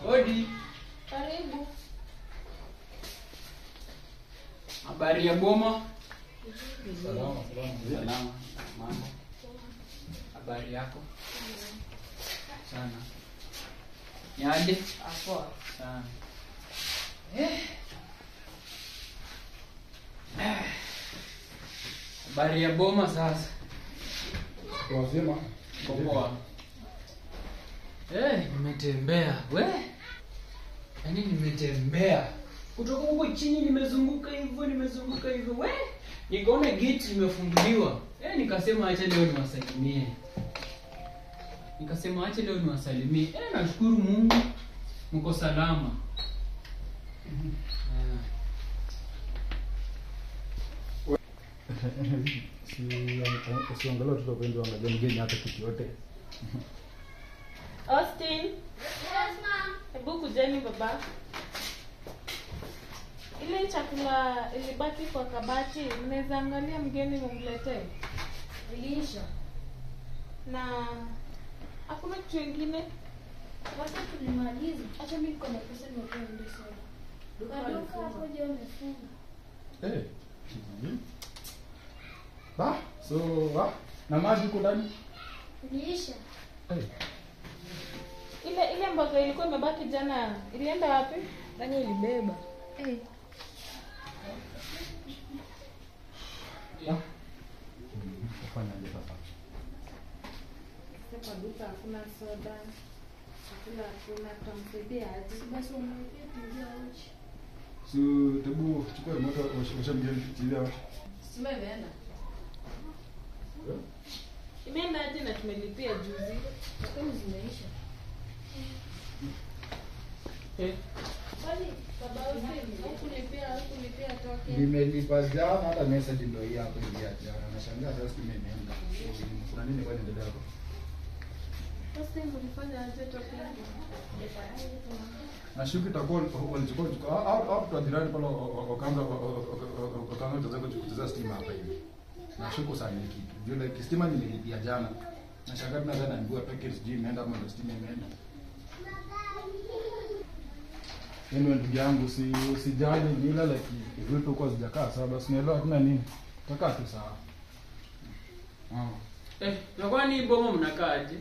Odi. Karibu. Habari ya boma? Salama. Salama. Mambo. Habari yako? Sana. Niaje? Poa. Sana. Habari ya boma sasa? Wazima. Poa. Nimetembea. Yaani nimetembea. Kutoka huko chini nimezunguka hivyo. Nikaona gate limefunguliwa. Nikasema acha leo niwasalimie. Nashukuru Mungu mko salama. Usiangalie watoto wengi wangalia mgeni hata kitu yote. Austin. Yes, ma'am. Hebu kujeni baba. Ile chakula ilibaki kwa kabati, mnaweza angalia mgeni mumletee. Ilisha. Na hakuna kitu kingine. Wacha tulimaliza. Acha mimi niko na pesa niweke ndio soda. Duka hapo je umefunga? Na maji uko ndani? Ilisha. Ile mboga ilikuwa imebaki jana, ilienda wapi? Nani ilibeba? Ufanyaje sasa? Sasa duka hakuna soda. Chakula hakuna, tutamsaidia aje? Basi umwekee tuingia uchi. So, tebu chukua moto washa mgeni tilia. Sima imeenda. Imeenda aje na tumelipia juzi? Lakini zimeisha. Bali baba hukunipea toke. Nimelipa jana hata message ndio hii hapo hivi jana. Nashangaa sasa imeenda. Kuna nini kwa nini hapo? Sasa mlifanya aje toke? Na shughuli itakuwa walichukua au tutajirani pale wakaanza kutazama stima hapa hivi. Na shughuli sana ni kitu. Ndio like stima nililipia jana. Na shangaa tunaweza naambiwa package G imeenda kama ndio stima imeenda. Ndio ndugu yangu usijali bila like vitu kwa zijakaa sawa basi nielewa kuna nini. Takaa tu sawa. Na kwani boma mnakaaje?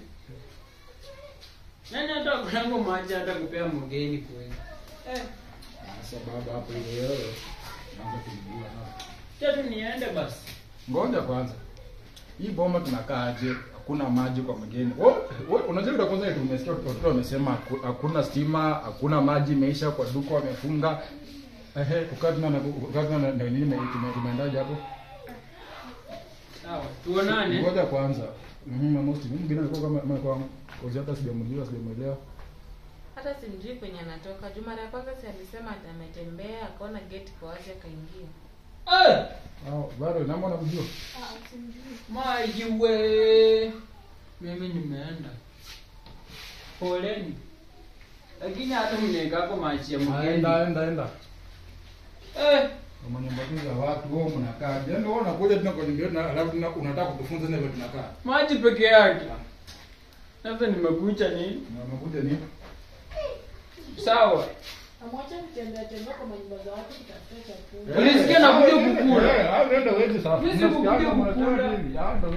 Nani hata kunango maji hata kupea mgeni kweli? Sababu hapo ile wewe naomba tujue sasa. Tatu niende basi. Ngoja kwanza. Hii boma tunakaaje? Hakuna maji kwa mgeni. Wewe unajua kwanza ile tumesikia watoto wamesema hakuna stima, hakuna maji, imeisha kwa duka wamefunga. Ukatuna na nini tumeendaje hapo? Sawa, tuonane. Ngoja kwanza. Mmoja mwingine alikuwa kama kwa hata sijamuelewa. Hata simjui kwenye anatoka. Juma ya kwanza si alisema ametembea, akaona gate kwa wazi akaingia. Bado naomba namjua. Simjui. Maji we. Mimi nimeenda. Poleni. Lakini hata mneka hapo maji ya mgeni. Enda. Kama nyumba za watu wao mnakaa. Yaani wao wanakuja tena kwa nyumba na alafu unataka kutufunza nini tunakaa. Maji peke yake. Sasa nimekuja nini? Umekuja nini? Sawa. Amwacha nitembea kwa manyumba za watu kutafuta chakula. Ulisikia nakuja kukula. Nenda wewe sasa. Mimi sikukuja kukula.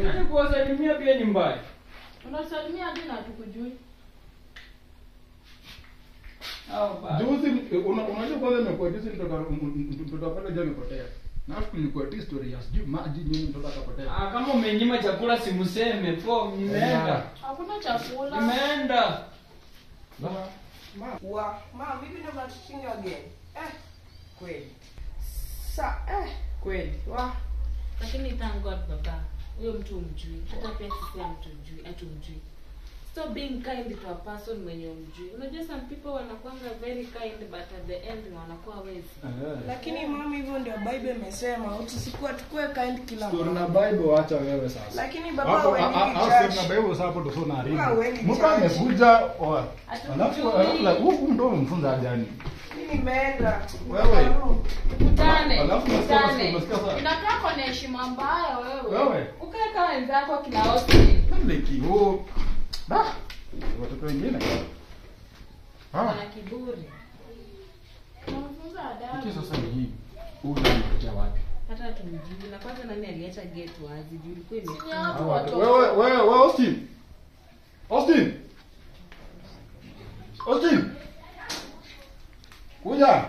Yaani kuwasalimia pia ni mbaya. Unasalimia hadi na tukujui. Juzi unajua kwanza nimekuwa juzi mtoto pale jana amepotea. Nafikiri nilikuwa history ya sijui maji nini mtoto akapotea. Kama umenyima chakula simseme po nimeenda. Hakuna chakula. Nimeenda. Ma, vipi ndo mnatuchinga wageni? Kweli. Kweli. Lakini thank God baba. Huyo mtu umjui. Hata pia sisi hatumjui. Stop being kind to a person mwenye umjui. Unajua some people wanakuanga very kind but at the end wanakuwa wezi. Lakini mami, hivyo ndio Bible imesema, usikuwa tukue kind kila Story mara. na Bible acha wewe sasa. Lakini baba Hapo wewe ni na church. Bible sasa hapo ndio sio Wewe haribu. ni Mtu church. amekuja alafu Hatujui. huku ndo mfunza gani? Mimi nimeenda. Wewe. Tukutane. Alafu Tukutane. nasikia sasa. Inakaa kwa heshima mbaya wewe. Wewe. Ukae kama wenzako kina Austin. Ndio kio. Da. Watoto wengine. Wana kiburi. Tunafunza adabu. Kiki sasa ni hii. Huyu anakuja wapi? Hata tumjui. Na kwanza nani aliacha gate wazi? Juu ilikuwa Ni imefungwa. hapo watoto. Wewe Austin. Austin. Kuja.